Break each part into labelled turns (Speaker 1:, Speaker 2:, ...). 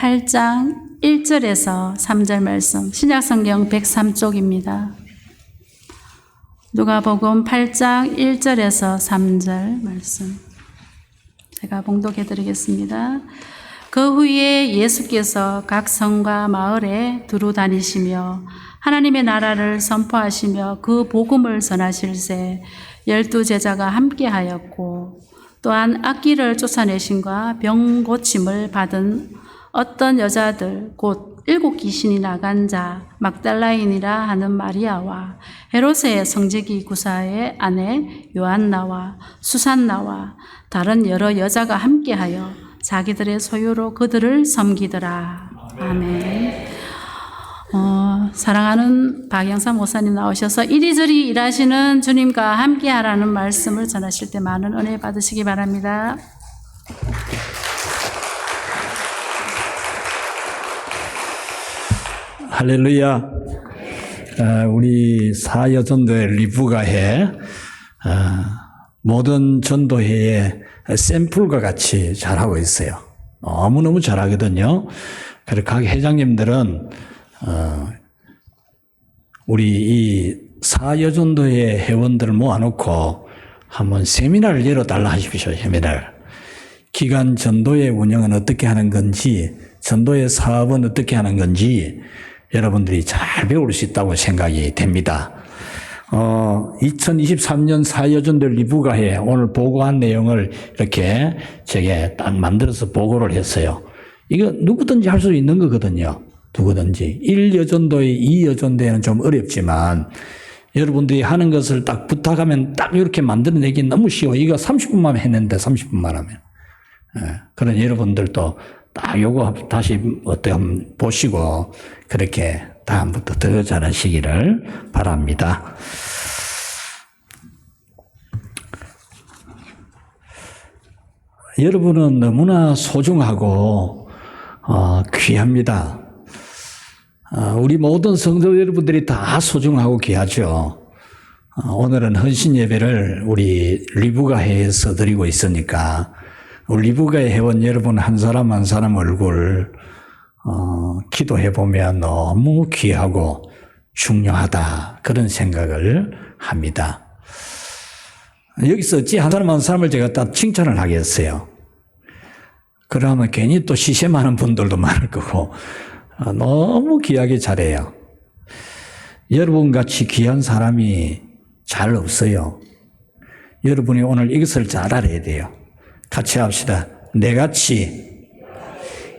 Speaker 1: 8장 1절에서 3절 말씀, 신약성경 103쪽입니다. 누가복음 8장 1절에서 3절 말씀 제가 봉독해 드리겠습니다. 그 후에 예수께서 각 성과 마을에 두루 다니시며 하나님의 나라를 선포하시며 그 복음을 전하실새 12 제자가 함께하였고, 또한 악귀를 쫓아내심과 병 고침을 받은 어떤 여자들 곧 7 귀신이 나간 자 막달라인이라 하는 마리아와 헤롯의 성제기 구사의 아내 요한나와 수산나와 다른 여러 여자가 함께하여 자기들의 소유로 그들을 섬기더라. 아멘. 사랑하는 박영사 목사님 나오셔서 이리저리 일하시는 주님과 함께하라는 말씀을 전하실 때 많은 은혜 받으시기 바랍니다.
Speaker 2: 할렐루야. 우리 사여전도회 리브가회 모든 전도회의 샘플과 같이 잘하고 있어요. 너무너무 잘하거든요. 그래서 각 회장님들은 우리 이 사여전도회 회원들을 모아놓고 한번 세미나를 열어달라 하십시오. 세미나를. 기간 전도회 운영은 어떻게 하는 건지, 전도회 사업은 어떻게 하는 건지 여러분들이 잘 배울 수 있다고 생각이 됩니다. 2023년 사여전도회 리브가회 오늘 보고한 내용을 이렇게 제게 딱 만들어서 보고를 했어요. 이거 누구든지 할 수 있는 거거든요. 누구든지. 1여전도회, 2여전도회는 좀 어렵지만 여러분들이 하는 것을 딱 부탁하면 딱 이렇게 만들어내기 너무 쉬워. 이거 30분만 했는데 30분만 하면. 그런 여러분들도 딱 요거 다시 어떻게 한번 보시고 그렇게 다음부터 더 잘하시기를 바랍니다. 여러분은 너무나 소중하고 귀합니다. 우리 모든 성도 여러분들이 다 소중하고 귀하죠. 오늘은 헌신 예배를 우리 리브가회에서 드리고 있으니까 우리 리브가회 회원 여러분 한 사람 한 사람 얼굴 기도해 보면 너무 귀하고 중요하다 그런 생각을 합니다. 여기서 어찌 한 사람 한 사람을 제가 딱 칭찬을 하겠어요. 그러면 괜히 또 시샘하는 분들도 많을 거고 너무 귀하게 잘해요. 여러분같이 귀한 사람이 잘 없어요. 여러분이 오늘 이것을 잘 알아야 돼요. 같이 합시다. 내같이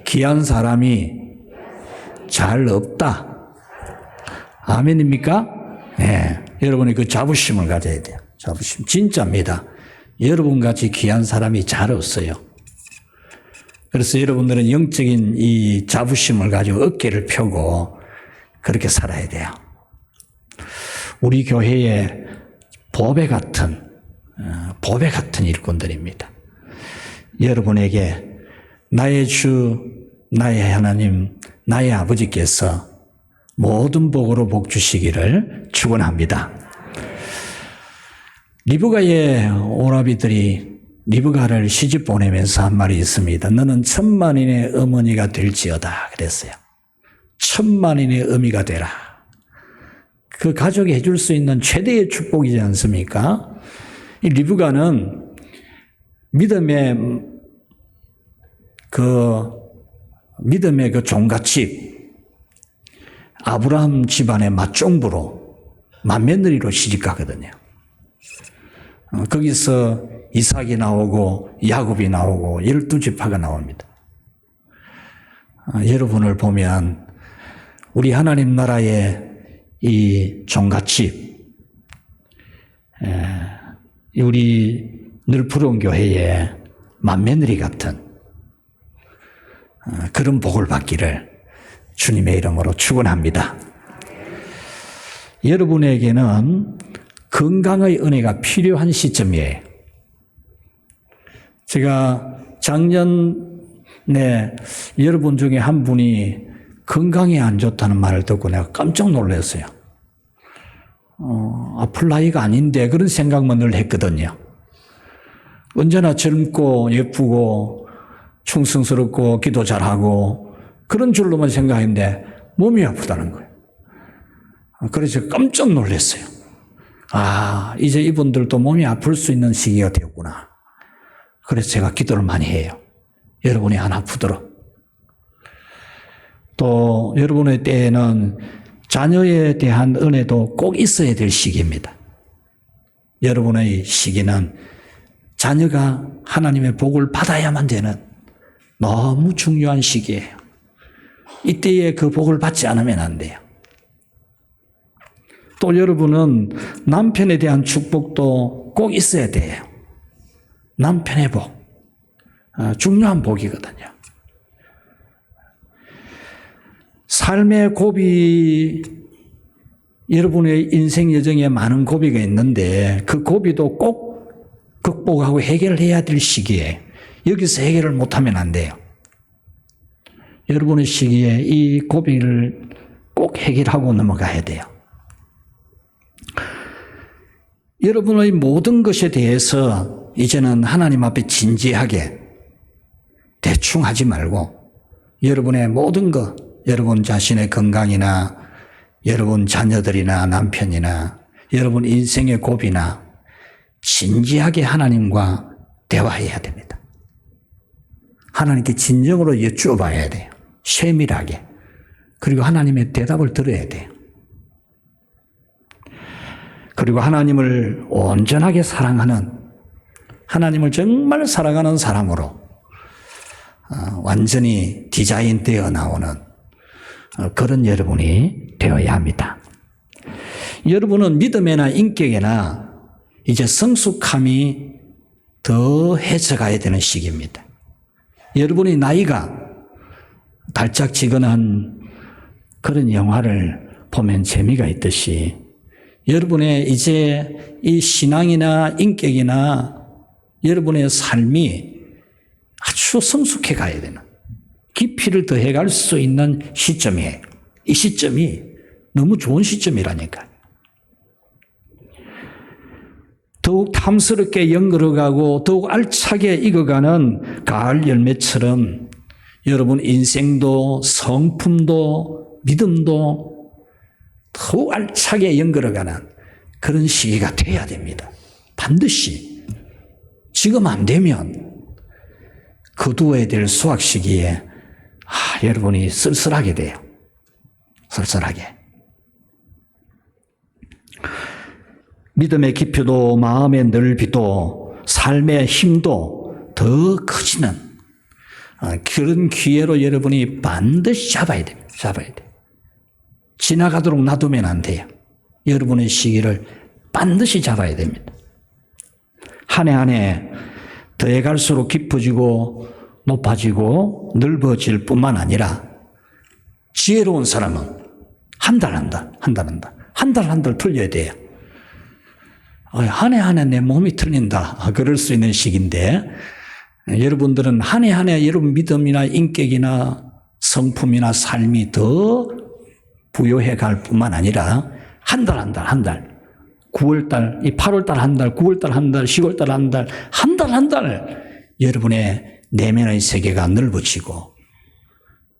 Speaker 2: 귀한 사람이 잘 없다. 아멘입니까? 네. 여러분이 그 자부심을 가져야 돼요. 자부심. 진짜입니다. 여러분같이 귀한 사람이 잘 없어요. 그래서 여러분들은 영적인 이 자부심을 가지고 어깨를 펴고 그렇게 살아야 돼요. 우리 교회의 보배 같은 일꾼들입니다. 여러분에게 나의 주, 나의 하나님, 나의 아버지께서 모든 복으로 복 주시기를 축원합니다. 리브가의 오라비들이 리브가를 시집 보내면서 한 말이 있습니다. 너는 10,000만인의 어머니가 될지어다 그랬어요. 10,000만인의 어미가 되라. 그 가족이 해줄 수 있는 최대의 축복이지 않습니까? 이 리브가는 믿음의 그 종갓집 아브라함 집안의 맏종부로 맏며느리로 시집가거든요. 거기서 이삭이 나오고 야곱이 나오고 12지파가 나옵니다. 여러분을 보면 우리 하나님 나라의 이 종갓집, 우리 늘푸른 교회의 맏며느리 같은 그런 복을 받기를 주님의 이름으로 축원합니다. 여러분에게는 건강의 은혜가 필요한 시점이에요. 제가 작년에 여러분 중에 한 분이 건강이 안 좋다는 말을 듣고 내가 깜짝 놀랐어요. 아플 나이가 아닌데 그런 생각만 늘 했거든요. 언제나 젊고 예쁘고 충성스럽고 기도 잘하고 그런 줄로만 생각했는데 몸이 아프다는 거예요. 그래서 깜짝 놀랐어요. 아, 이제 이분들도 몸이 아플 수 있는 시기가 되었구나. 그래서 제가 기도를 많이 해요. 여러분이 안 아프도록. 또 여러분의 때에는 자녀에 대한 은혜도 꼭 있어야 될 시기입니다. 여러분의 시기는 자녀가 하나님의 복을 받아야만 되는 너무 중요한 시기예요. 이때에 그 복을 받지 않으면 안 돼요. 또 여러분은 남편에 대한 축복도 꼭 있어야 돼요. 남편의 복. 중요한 복이거든요. 삶의 고비, 여러분의 인생 여정에 많은 고비가 있는데 그 고비도 꼭 극복하고 해결해야 될 시기에 여기서 해결을 못하면 안 돼요. 여러분의 시기에 이 고비를 꼭 해결하고 넘어가야 돼요. 여러분의 모든 것에 대해서 이제는 하나님 앞에 진지하게 대충 하지 말고 여러분의 모든 것, 여러분 자신의 건강이나 여러분 자녀들이나 남편이나 여러분 인생의 고비나 진지하게 하나님과 대화해야 됩니다. 하나님께 진정으로 여쭈어봐야 돼요. 세밀하게. 그리고 하나님의 대답을 들어야 돼요. 그리고 하나님을 온전하게 사랑하는, 하나님을 정말 사랑하는 사람으로 완전히 디자인되어 나오는 그런 여러분이 되어야 합니다. 여러분은 믿음에나 인격에나 이제 성숙함이 더해져 가야 되는 시기입니다. 여러분의 나이가 달짝지근한 그런 영화를 보면 재미가 있듯이 여러분의 이제 이 신앙이나 인격이나 여러분의 삶이 아주 성숙해 가야 되는, 깊이를 더해 갈 수 있는 시점이에요. 이 시점이 너무 좋은 시점이라니까요. 더욱 탐스럽게 연걸어가고 더욱 알차게 익어가는 가을 열매처럼 여러분 인생도 성품도 믿음도 더욱 알차게 연걸어가는 그런 시기가 돼야 됩니다. 반드시. 지금 안 되면 거두어야 될 수확 시기에 여러분이 쓸쓸하게 돼요. 쓸쓸하게. 믿음의 깊이도 마음의 넓이도 삶의 힘도 더 커지는 그런 기회로 여러분이 반드시 잡아야 됩니다. 잡아야 돼요. 지나가도록 놔두면 안 돼요. 여러분의 시기를 반드시 잡아야 됩니다. 한 해 한 해 더해갈수록 깊어지고 높아지고 넓어질 뿐만 아니라 지혜로운 사람은 한 달 한 달 틀려야 돼요. 한 해 한 해 내 몸이 틀린다. 그럴 수 있는 시기인데 여러분들은 한 해 한 해 여러분 믿음이나 인격이나 성품이나 삶이 더 부여해 갈 뿐만 아니라 한 달 9월달, 이 8월달 한 달, 9월달 한 달, 10월달 한 달 여러분의 내면의 세계가 넓어지고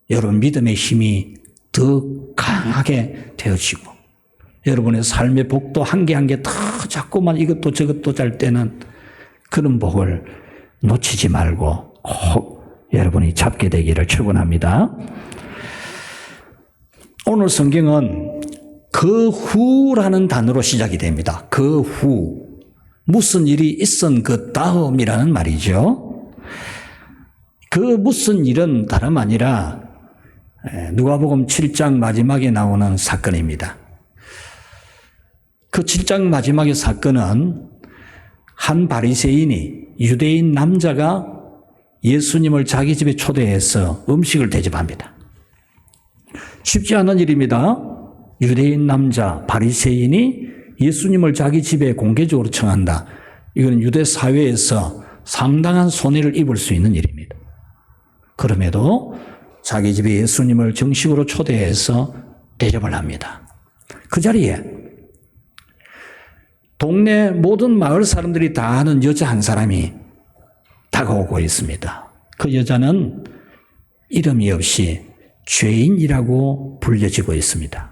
Speaker 2: 여러분 믿음의 힘이 더 강하게 되어지고 여러분의 삶의 복도 한 개 한 개 더 자꾸만 이것도 저것도 잘 때는 그런 복을 놓치지 말고 꼭 여러분이 잡게 되기를 축원합니다. 오늘 성경은 그 후라는 단어로 시작이 됩니다. 그 후. 무슨 일이 있은 그 다음이라는 말이죠. 그 무슨 일은 다름 아니라 누가복음 7장 마지막에 나오는 사건입니다. 그 7장 마지막의 사건은 한 바리새인이 유대인 남자가 예수님을 자기 집에 초대해서 음식을 대접합니다. 쉽지 않은 일입니다. 유대인 남자 바리새인이 예수님을 자기 집에 공개적으로 청한다. 이건 유대 사회에서 상당한 손해를 입을 수 있는 일입니다. 그럼에도 자기 집에 예수님을 정식으로 초대해서 대접을 합니다. 그 자리에 동네 모든 마을 사람들이 다 아는 여자 한 사람이 다가오고 있습니다. 그 여자는 이름이 없이 죄인이라고 불려지고 있습니다.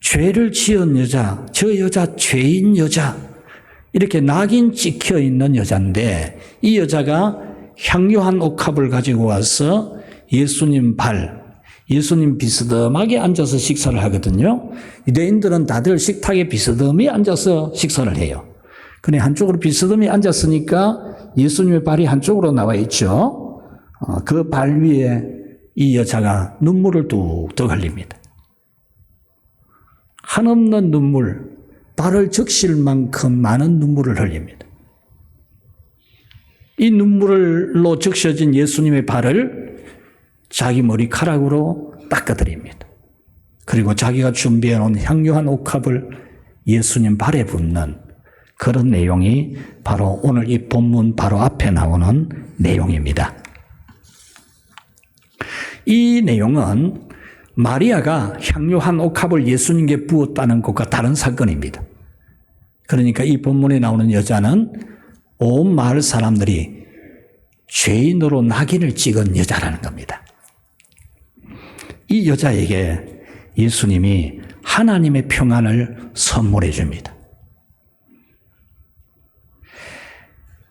Speaker 2: 죄를 지은 여자, 저 여자 죄인 여자, 이렇게 낙인 찍혀 있는 여자인데 이 여자가 향유한 옥합을 가지고 와서 예수님 예수님 비스듬하게 앉아서 식사를 하거든요. 유대인들은 다들 식탁에 비스듬히 앉아서 식사를 해요. 근데 한쪽으로 비스듬히 앉았으니까 예수님의 발이 한쪽으로 나와 있죠. 그 발 위에 이 여자가 눈물을 뚝뚝 흘립니다. 한없는 눈물, 발을 적실 만큼 많은 눈물을 흘립니다. 이 눈물로 적셔진 예수님의 발을 자기 머리카락으로 닦아드립니다. 그리고 자기가 준비해 놓은 향유한 옥합을 예수님 발에 붓는 그런 내용이 바로 오늘 이 본문 바로 앞에 나오는 내용입니다. 이 내용은 마리아가 향유한 옥합을 예수님께 부었다는 것과 다른 사건입니다. 그러니까 이 본문에 나오는 여자는 온 마을 사람들이 죄인으로 낙인을 찍은 여자라는 겁니다. 이 여자에게 예수님이 하나님의 평안을 선물해 줍니다.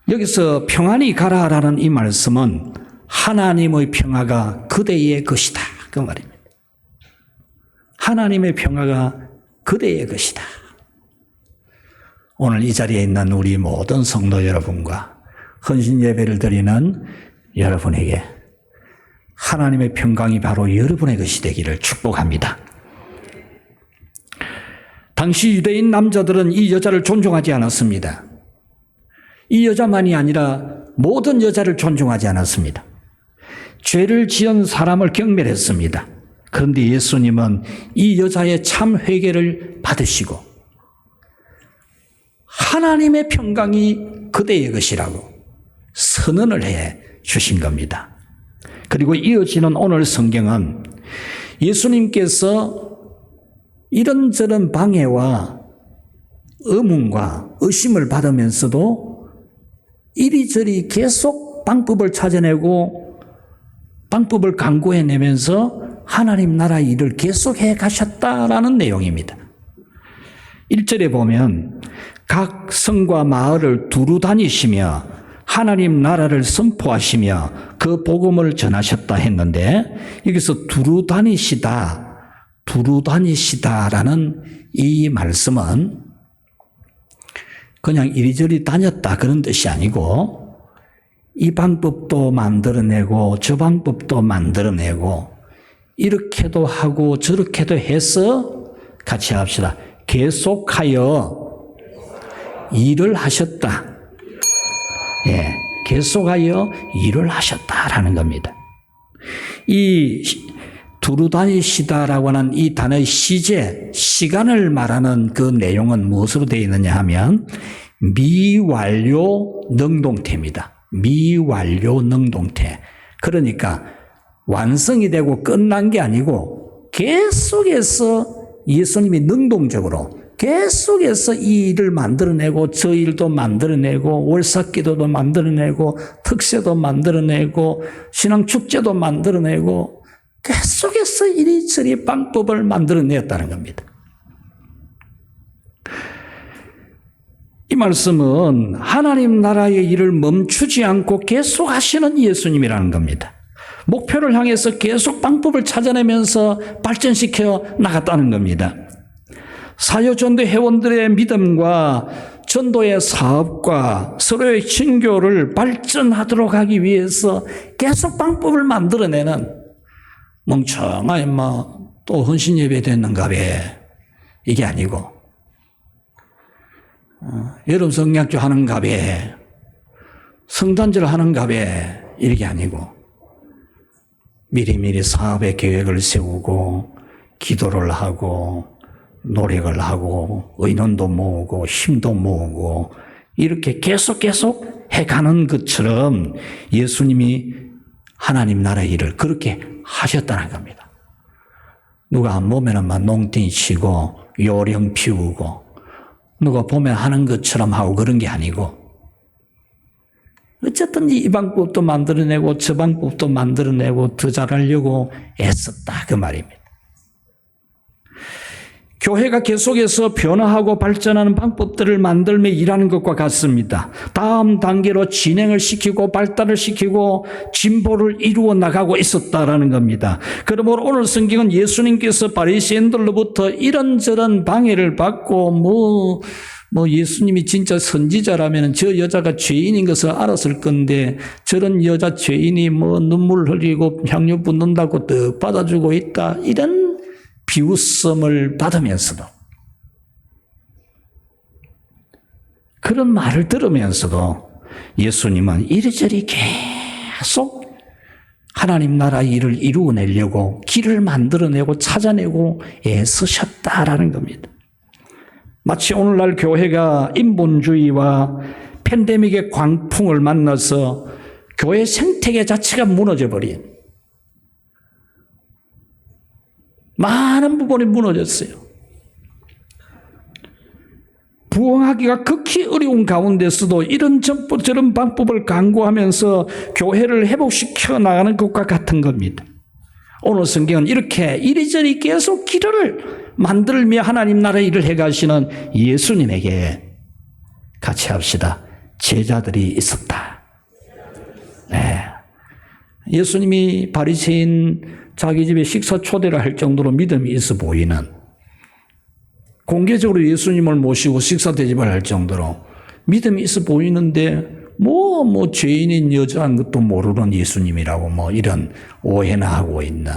Speaker 2: 여기서 평안히 가라라는 이 말씀은 하나님의 평화가 그대의 것이다, 그 말입니다. 하나님의 평화가 그대의 것이다. 오늘 이 자리에 있는 우리 모든 성도 여러분과 헌신 예배를 드리는 여러분에게 하나님의 평강이 바로 여러분의 것이 되기를 축복합니다. 당시 유대인 남자들은 이 여자를 존중하지 않았습니다. 이 여자만이 아니라 모든 여자를 존중하지 않았습니다. 죄를 지은 사람을 경멸했습니다. 그런데 예수님은 이 여자의 참 회개를 받으시고 하나님의 평강이 그대의 것이라고 선언을 해 주신 겁니다. 그리고 이어지는 오늘 성경은 예수님께서 이런저런 방해와 의문과 의심을 받으면서도 이리저리 계속 방법을 찾아내고 방법을 강구해내면서 하나님 나라의 일을 계속해 가셨다라는 내용입니다. 1절에 보면 각 성과 마을을 두루 다니시며 하나님 나라를 선포하시며 그 복음을 전하셨다 했는데 여기서 두루 다니시다라는 이 말씀은 그냥 이리저리 다녔다 그런 뜻이 아니고 이 방법도 만들어내고 저 방법도 만들어내고 이렇게도 하고 저렇게도 해서 같이 합시다. 계속하여 일을 하셨다. 예, 계속하여 일을 하셨다라는 겁니다. 이 두루 다니시다라고 하는 이 단어의 시간을 말하는 그 내용은 무엇으로 되어 있느냐 하면 미완료 능동태입니다. 미완료 능동태. 그러니까 완성이 되고 끝난 게 아니고 계속해서 예수님이 능동적으로 계속해서 이 일을 만들어내고 저 일도 만들어내고 월삭기도도 만들어내고 특세도 만들어내고 신앙축제도 만들어내고 계속해서 이리저리 방법을 만들어냈다는 겁니다. 이 말씀은 하나님 나라의 일을 멈추지 않고 계속 하시는 예수님이라는 겁니다. 목표를 향해서 계속 방법을 찾아내면서 발전시켜 나갔다는 겁니다. 사요전도 회원들의 믿음과 전도의 사업과 서로의 친교를 발전하도록 하기 위해서 계속 방법을 만들어내는 멍청하게 또 헌신 예배 됐는가 봐 이게 아니고 여름 성약주 하는가 봐 성단절 하는가 봐 이게 아니고 미리미리 사업의 계획을 세우고 기도를 하고 노력을 하고 의논도 모으고 힘도 모으고 이렇게 계속 해가는 것처럼 예수님이 하나님 나라의 일을 그렇게 하셨다는 겁니다. 누가 안 보면은 막 농땡이 치고 요령 피우고 누가 보면 하는 것처럼 하고 그런 게 아니고 어쨌든 이 방법도 만들어내고 저 방법도 만들어내고 더 잘하려고 애썼다 그 말입니다. 교회가 계속해서 변화하고 발전하는 방법들을 만들며 일하는 것과 같습니다. 다음 단계로 진행을 시키고 발달을 시키고 진보를 이루어 나가고 있었다라는 겁니다. 그러므로 오늘 성경은 예수님께서 바리새인들로부터 이런저런 방해를 받고 예수님이 진짜 선지자라면 저 여자가 죄인인 것을 알았을 건데 저런 여자 죄인이 눈물 흘리고 향유 붓는다고 떡 받아주고 있다. 이런 비웃음을 받으면서도 그런 말을 들으면서도 예수님은 이리저리 계속 하나님 나라 일을 이루어내려고 길을 만들어내고 찾아내고 애쓰셨다라는 겁니다. 마치 오늘날 교회가 인본주의와 팬데믹의 광풍을 만나서 교회 생태계 자체가 무너져버린 많은 부분이 무너졌어요. 부흥하기가 극히 어려운 가운데서도 이런 저런 방법을 강구하면서 교회를 회복시켜 나가는 것과 같은 겁니다. 오늘 성경은 이렇게 이리저리 계속 길을 만들며 하나님 나라의 일을 해가시는 예수님에게 같이 합시다. 제자들이 있었다. 네. 예수님이 바리새인 자기 집에 식사 초대를 할 정도로 믿음이 있어 보이는, 공개적으로 예수님을 모시고 식사 대접을 할 정도로 믿음이 있어 보이는데 죄인인 여자인 것도 모르는 예수님이라고 이런 오해나 하고 있는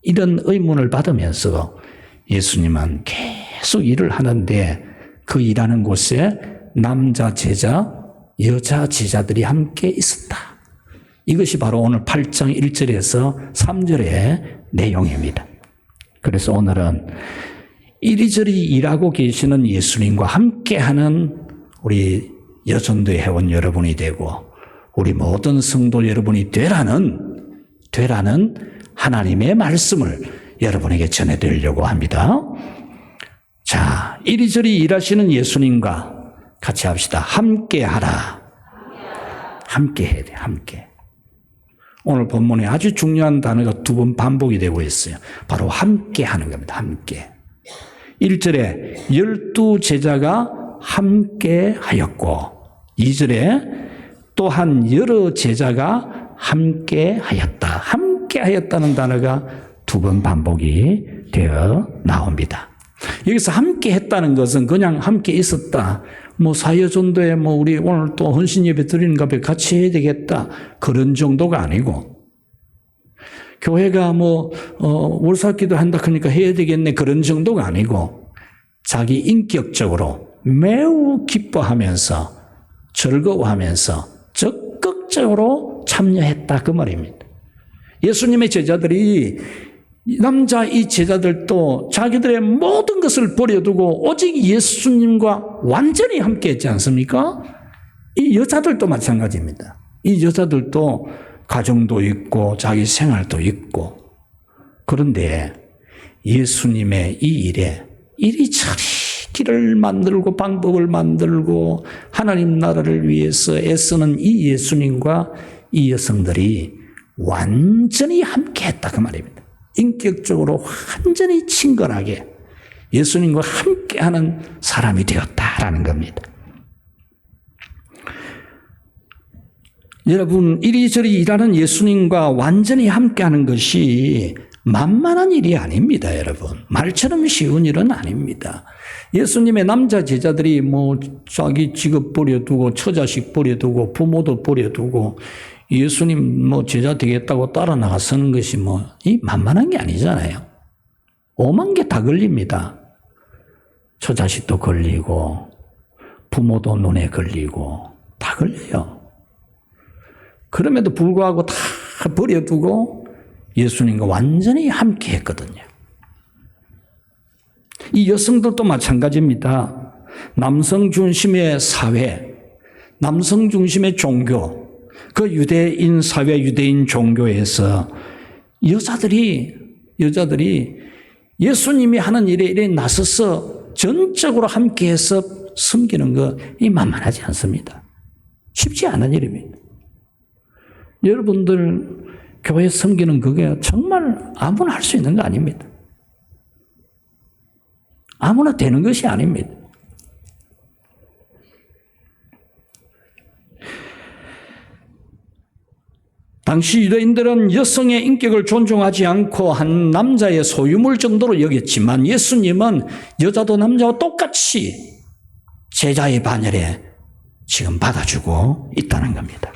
Speaker 2: 이런 의문을 받으면서 예수님은 계속 일을 하는데 그 일하는 곳에 남자 제자, 여자 제자들이 함께 있었다. 이것이 바로 오늘 8장 1절에서 3절의 내용입니다. 그래서 오늘은 이리저리 일하고 계시는 예수님과 함께하는 우리 여전도의 회원 여러분이 되고 우리 모든 성도 여러분이 되라는 하나님의 말씀을 여러분에게 전해드리려고 합니다. 자, 이리저리 일하시는 예수님과 같이 합시다. 함께하라. 함께해야 돼, 함께. 오늘 본문에 아주 중요한 단어가 두 번 반복이 되고 있어요. 바로 함께 하는 겁니다. 함께. 1절에 12제자가 함께 하였고 2절에 또한 여러 제자가 함께 하였다. 함께 하였다는 단어가 두 번 반복이 되어 나옵니다. 여기서 함께 했다는 것은 그냥 함께 있었다. 사여전도에 우리 오늘 또 헌신 예배 드리는 값에 같이 해야 되겠다. 그런 정도가 아니고, 교회가 월사기도 한다 그러니까 해야 되겠네. 그런 정도가 아니고, 자기 인격적으로 매우 기뻐하면서 즐거워하면서 적극적으로 참여했다. 그 말입니다. 예수님의 제자들이 남자 이 제자들도 자기들의 모든 것을 버려두고 오직 예수님과 완전히 함께 했지 않습니까? 이 여자들도 마찬가지입니다. 이 여자들도 가정도 있고 자기 생활도 있고, 그런데 예수님의 이 일에 이리저리 길을 만들고 방법을 만들고 하나님 나라를 위해서 애쓰는 이 예수님과 이 여성들이 완전히 함께 했다. 그 말입니다. 인격적으로 완전히 친근하게 예수님과 함께하는 사람이 되었다라는 겁니다. 여러분, 이리저리 일하는 예수님과 완전히 함께하는 것이 만만한 일이 아닙니다, 여러분. 말처럼 쉬운 일은 아닙니다. 예수님의 남자 제자들이 자기 직업 버려두고 처자식 버려두고 부모도 버려두고 예수님 제자 되겠다고 따라 나서는 것이 이 만만한 게 아니잖아요. 오만 개 다 걸립니다. 처자식도 걸리고 부모도 눈에 걸리고 다 걸려요. 그럼에도 불구하고 다 버려두고 예수님과 완전히 함께 했거든요. 이 여성들도 마찬가지입니다. 남성 중심의 사회, 남성 중심의 종교, 그 유대인 사회, 유대인 종교에서 여자들이 예수님이 하는 일에 나서서 전적으로 함께해서 섬기는 거, 이 만만하지 않습니다. 쉽지 않은 일입니다. 여러분들 교회 섬기는 그게 정말 아무나 할 수 있는 거 아닙니다. 아무나 되는 것이 아닙니다. 당시 유대인들은 여성의 인격을 존중하지 않고 한 남자의 소유물 정도로 여겼지만 예수님은 여자도 남자와 똑같이 제자의 반열에 지금 받아주고 있다는 겁니다.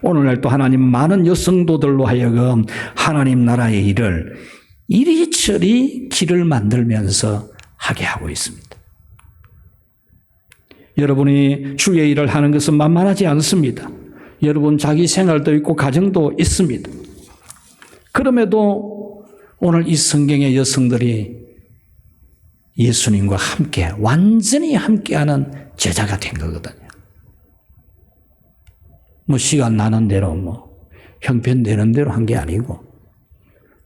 Speaker 2: 오늘날 또 하나님은 많은 여성도들로 하여금 하나님 나라의 일을 이리저리 길을 만들면서 하게 하고 있습니다. 여러분이 주의 일을 하는 것은 만만하지 않습니다. 여러분 자기 생활도 있고 가정도 있습니다. 그럼에도 오늘 이 성경의 여성들이 예수님과 함께 완전히 함께하는 제자가 된 거거든요. 뭐 시간 나는 대로 뭐 형편되는 대로 한 게 아니고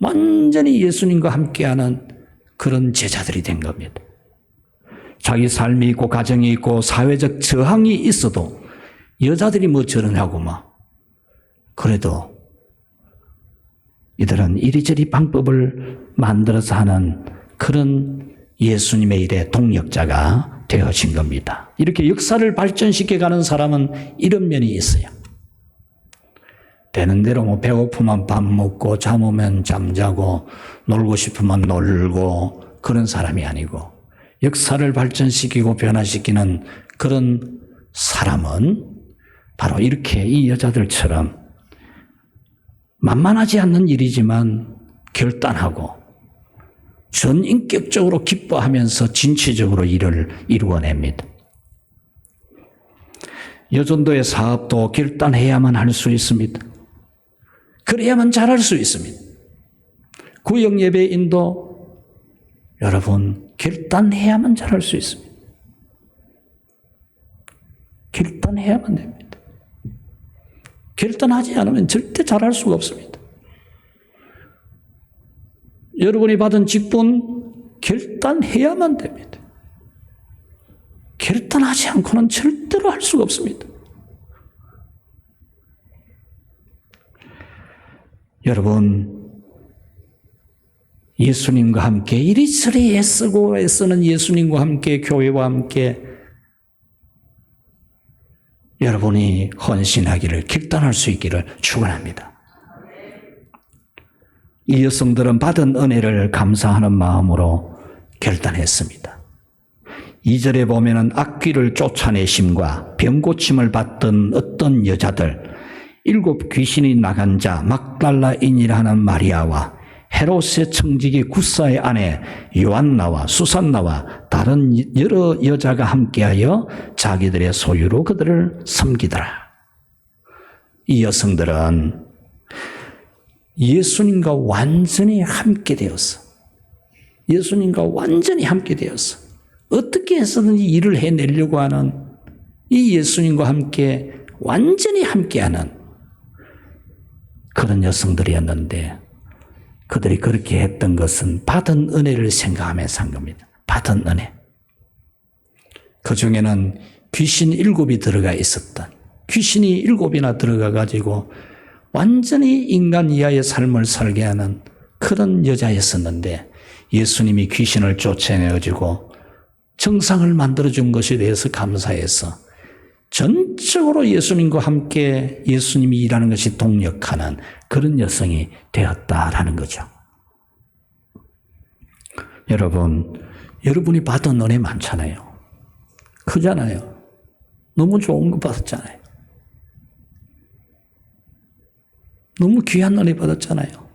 Speaker 2: 완전히 예수님과 함께하는 그런 제자들이 된 겁니다. 자기 삶이 있고 가정이 있고 사회적 저항이 있어도 여자들이 뭐 저러냐고 막 그래도 이들은 이리저리 방법을 만들어서 하는 그런 예수님의 일의 동력자가 되어진 겁니다. 이렇게 역사를 발전시켜가는 사람은 이런 면이 있어요. 되는 대로 뭐 배고프면 밥 먹고 잠오면 잠자고 놀고 싶으면 놀고 그런 사람이 아니고 역사를 발전시키고 변화시키는 그런 사람은 바로 이렇게 이 여자들처럼 만만하지 않는 일이지만 결단하고 전인격적으로 기뻐하면서 진취적으로 일을 이루어냅니다. 여전도의 사업도 결단해야만 할 수 있습니다. 그래야만 잘할 수 있습니다. 구역 예배 인도 여러분 결단해야만 잘할 수 있습니다. 결단해야만 됩니다. 결단하지 않으면 절대 잘할 수가 없습니다. 여러분이 받은 직분 결단해야만 됩니다. 결단하지 않고는 절대로 할 수가 없습니다. 여러분, 예수님과 함께 이리저리 애쓰고 애쓰는 예수님과 함께 교회와 함께 여러분이 헌신하기를 결단할 수 있기를 축원합니다. 이 여성들은 받은 은혜를 감사하는 마음으로 결단했습니다. 2절에 보면은 악귀를 쫓아내심과 병고침을 받던 어떤 여자들 7 귀신이 나간 자 막달라인이라 하는 마리아와 헤롯의 청지기 구사의 아내 요한나와 수산나와 다른 여러 여자가 함께하여 자기들의 소유로 그들을 섬기더라. 이 여성들은 예수님과 완전히 함께 되었어. 예수님과 완전히 함께 되었어. 어떻게 해서든지 일을 해내려고 하는 이 예수님과 함께 완전히 함께하는 그런 여성들이었는데 그들이 그렇게 했던 것은 받은 은혜를 생각하면서 한 겁니다. 받은 은혜. 그 중에는 귀신 7이 들어가 있었던 귀신이 7이나 들어가 가지고 완전히 인간 이하의 삶을 살게 하는 그런 여자였었는데 예수님이 귀신을 쫓아내어주고 정상을 만들어준 것에 대해서 감사해서 전적으로 예수님과 함께 예수님이 일하는 것이 동력하는 그런 여성이 되었다라는 거죠. 여러분, 여러분이 받은 은혜 많잖아요. 크잖아요. 너무 좋은 거 받았잖아요. 너무 귀한 은혜 받았잖아요.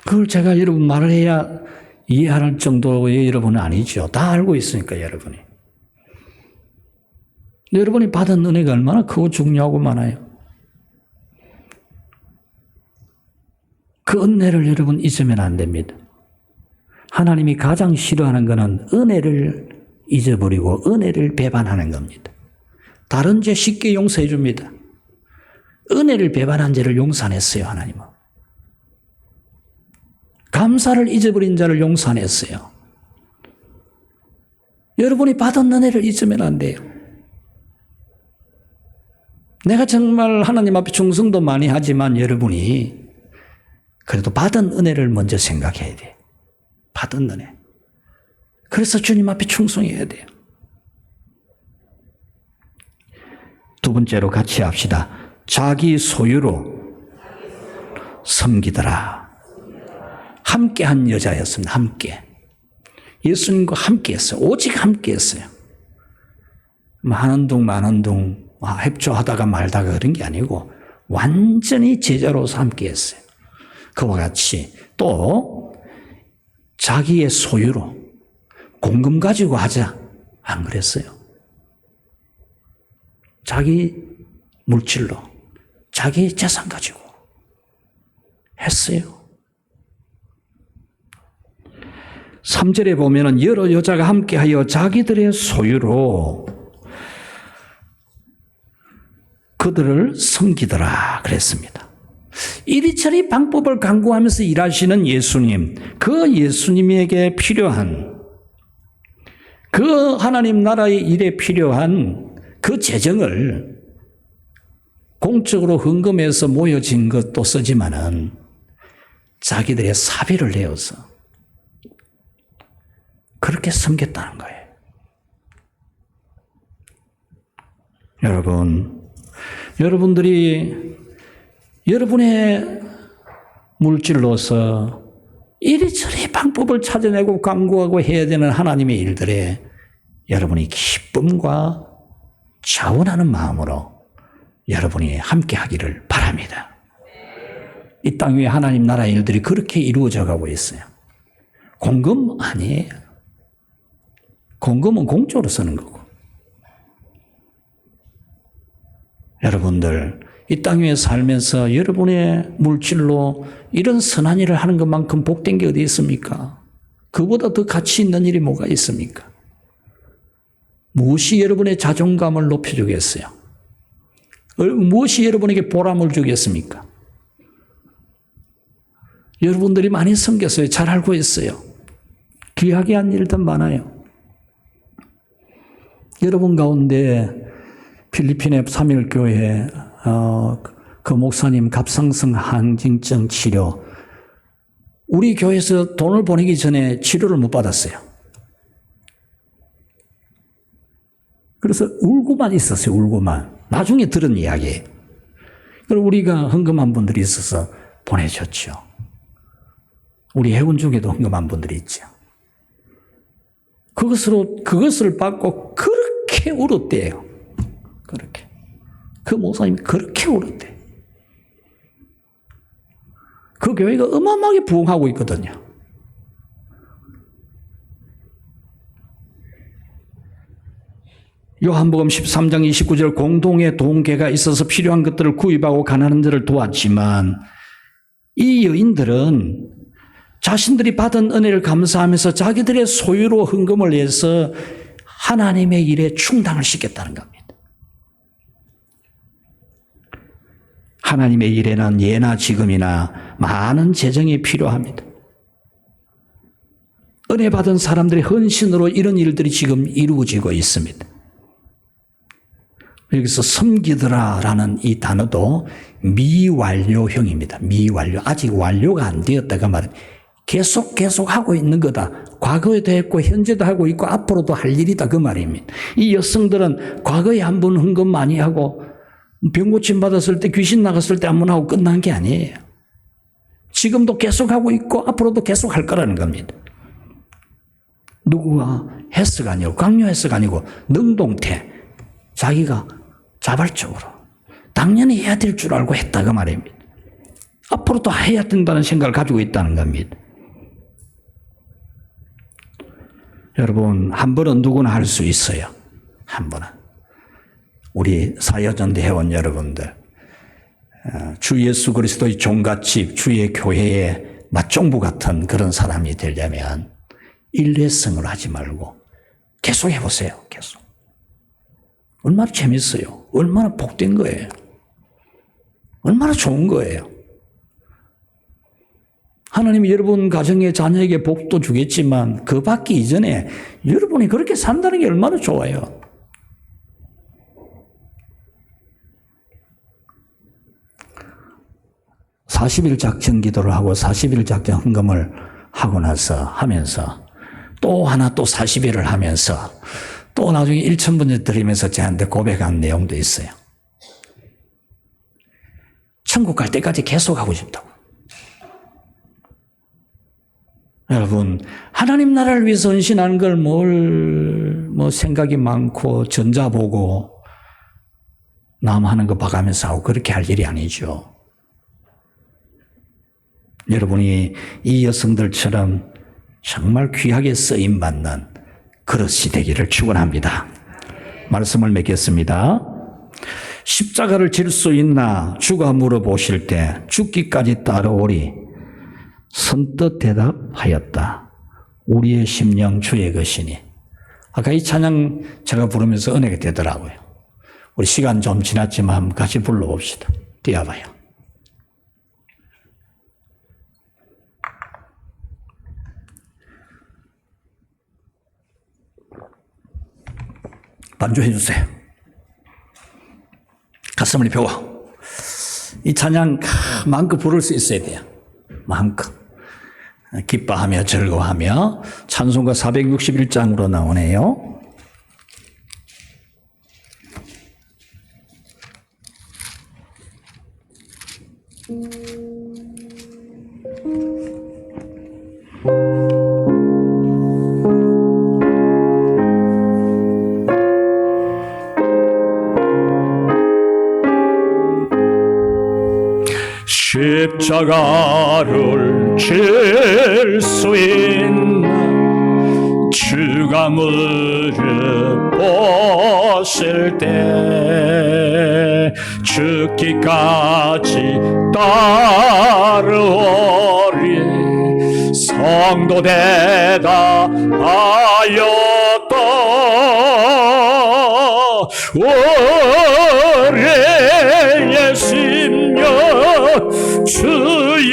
Speaker 2: 그걸 제가 여러분 말을 해야 이해할 정도의 여러분은 아니죠. 다 알고 있으니까 여러분이. 여러분이 받은 은혜가 얼마나 크고 중요하고 많아요. 그 은혜를 여러분 잊으면 안 됩니다. 하나님이 가장 싫어하는 것은 은혜를 잊어버리고 은혜를 배반하는 겁니다. 다른 죄 쉽게 용서해 줍니다. 은혜를 배반한 죄를 용서 안 했어요, 하나님은. 감사를 잊어버린 자를 용서 안 했어요. 여러분이 받은 은혜를 잊으면 안 돼요. 내가 정말 하나님 앞에 충성도 많이 하지만 여러분이 그래도 받은 은혜를 먼저 생각해야 돼요. 받은 은혜. 그래서 주님 앞에 충성해야 돼요. 두 번째로 같이 합시다. 자기 소유로 섬기더라. 함께한 여자였습니다. 함께. 예수님과 함께했어요. 오직 함께했어요. 많은둥 협조하다가 말다가 그런 게 아니고 완전히 제자로서 함께했어요. 그와 같이 또 자기의 소유로 공금 가지고 하자. 안 그랬어요. 자기 물질로 자기 재산 가지고 했어요. 3절에 보면은 여러 여자가 함께하여 자기들의 소유로 그들을 섬기더라 그랬습니다. 이리저리 방법을 강구하면서 일하시는 예수님, 그 예수님에게 필요한 그 하나님 나라의 일에 필요한 그 재정을 공적으로 헌금해서 모여진 것도 쓰지만은 자기들의 사비를 내어서 그렇게 섬겼다는 거예요. 여러분들이 여러분의 물질로서 이리저리 방법을 찾아내고 강구하고 해야 되는 하나님의 일들에 여러분이 기쁨과 자원하는 마음으로 여러분이 함께 하기를 바랍니다. 이 땅 위에 하나님 나라의 일들이 그렇게 이루어져 가고 있어요. 공금 아니에요. 공금은 공적으로 쓰는 거고. 여러분들 이 땅 위에 살면서 여러분의 물질로 이런 선한 일을 하는 것만큼 복된 게 어디 있습니까? 그보다 더 가치 있는 일이 뭐가 있습니까? 무엇이 여러분의 자존감을 높여주겠어요? 무엇이 여러분에게 보람을 주겠습니까? 여러분들이 많이 섬겼어요. 잘 알고 있어요. 귀하게 한 일들 많아요. 여러분 가운데 필리핀의 3.1교회 그 목사님 갑상선 항진증 치료, 우리 교회에서 돈을 보내기 전에 치료를 못 받았어요. 그래서 울고만 있었어요. 울고만. 나중에 들은 이야기예요. 그리고 우리가 헌금한 분들이 있어서 보내줬죠. 우리 회원 중에도 헌금한 분들이 있죠. 그것을 받고 그렇게 울었대요. 그렇게. 그 목사님이 그렇게 울었대. 그 교회가 어마어마하게 부흥하고 있거든요. 요한복음 13장 29절 공동의 동계가 있어서 필요한 것들을 구입하고 가난한 자를 도왔지만 이 여인들은 자신들이 받은 은혜를 감사하면서 자기들의 소유로 헌금을 내서 하나님의 일에 충당을 시켰다는 겁니다. 하나님의 일에는 예나 지금이나 많은 재정이 필요합니다. 은혜 받은 사람들의 헌신으로 이런 일들이 지금 이루어지고 있습니다. 여기서 섬기더라라는 이 단어도 미완료형입니다. 미완료. 아직 완료가 안 되었다가 말은 계속 하고 있는 거다. 과거에도 했고 현재도 하고 있고 앞으로도 할 일이다 그 말입니다. 이 여성들은 과거에 한 번 헌금 많이 하고 병 고침 받았을 때 귀신 나갔을 때 한 번 하고 끝난 게 아니에요. 지금도 계속 하고 있고 앞으로도 계속 할 거라는 겁니다. 누구가 헬스가 아니고 강요 헬스가 아니고 능동태 자기가 자발적으로 당연히 해야 될 줄 알고 했다 그 말입니다. 앞으로도 해야 된다는 생각을 가지고 있다는 겁니다. 여러분 한 번은 누구나 할 수 있어요. 한 번은. 우리 사여전대 회원 여러분들 주 예수 그리스도의 종갓집 주의 교회의 맞종부 같은 그런 사람이 되려면 일회성을 하지 말고 계속 해보세요. 계속. 얼마나 재밌어요. 얼마나 복된 거예요. 얼마나 좋은 거예요. 하나님이 여러분 가정의 자녀에게 복도 주겠지만 그 받기 이전에 여러분이 그렇게 산다는 게 얼마나 좋아요. 40일 작전 기도를 하고 40일 작전 헌금을 하고 나서 하면서 또 하나 또 40일을 하면서 또 나중에 1,000번째 드리면서 저한테 고백한 내용도 있어요. 천국 갈 때까지 계속 하고 싶다고. 여러분, 하나님 나라를 위해서 헌신하는 걸 뭐 생각이 많고 전자 보고 남 하는 거 봐가면서 하고 그렇게 할 일이 아니죠. 여러분이 이 여성들처럼 정말 귀하게 쓰임받는 그릇이 되기를 축원합니다. 말씀을 맺겠습니다. 십자가를 질 수 있나 주가 물어보실 때 죽기까지 따라오리. 선뜻 대답하였다. 우리의 심령 주의 것이니. 아까 이 찬양 제가 부르면서 은혜가 되더라고요. 우리 시간 좀 지났지만 한번 같이 불러봅시다. 띄워봐요. 반주해 주세요. 가슴을 펴고 이 찬양 마음껏 부를 수 있어야 돼요. 마음껏 기뻐하며 즐거워하며. 찬송가 461장으로 나오네요. 십자가를 질 수 있나 주가 물어보실 때 죽기까지 따르오리. 성도 대답하였다. 오래의 심령 주의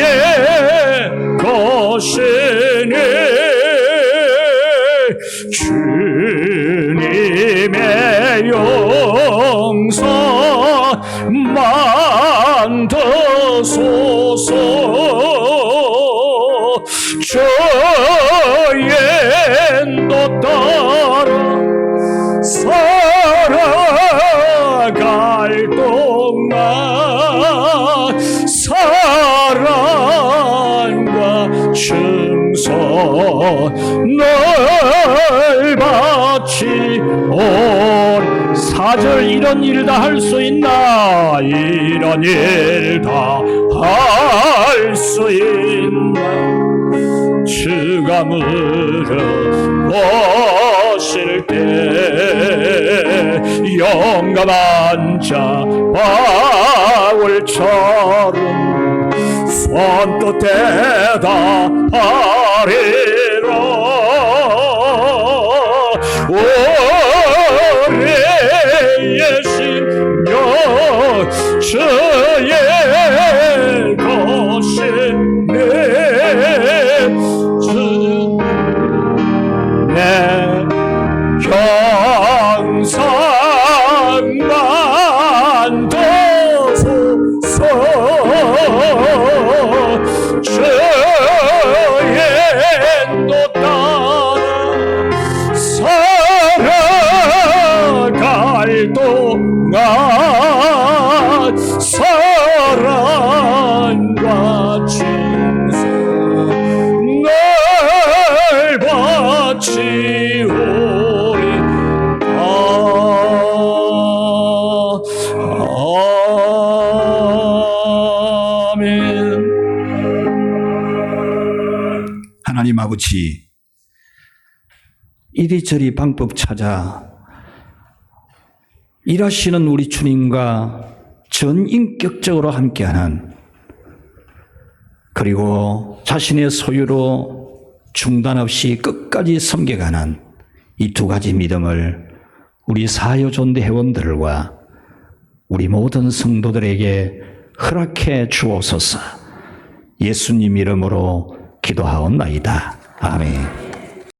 Speaker 2: 것이니. 주님의 용서 만드소서. 저의 도 따라 살아갈 동안 사랑과 충성 널 바치오리. 4절 이런 일 다 할 수 있나. 이런 일 다 할 수 있나. 주가 물어보실 때 용감한 자 바울처럼 선뜻 대답하리라. 오래의 심령 주의 것이네. 내 형상 만드소서. 주의 도 따라 살아갈 동안 사랑과 충성 널 바치오리. 아멘. 하나님 아버지, 이리저리 방법 찾아 일하시는 우리 주님과 전인격적으로 함께하는, 그리고 자신의 소유로 중단 없이 끝까지 섬겨가는 이 두 가지 믿음을 우리 사요존대 회원들과 우리 모든 성도들에게 허락해 주옵소서. 예수님 이름으로 기도하옵나이다. 아멘.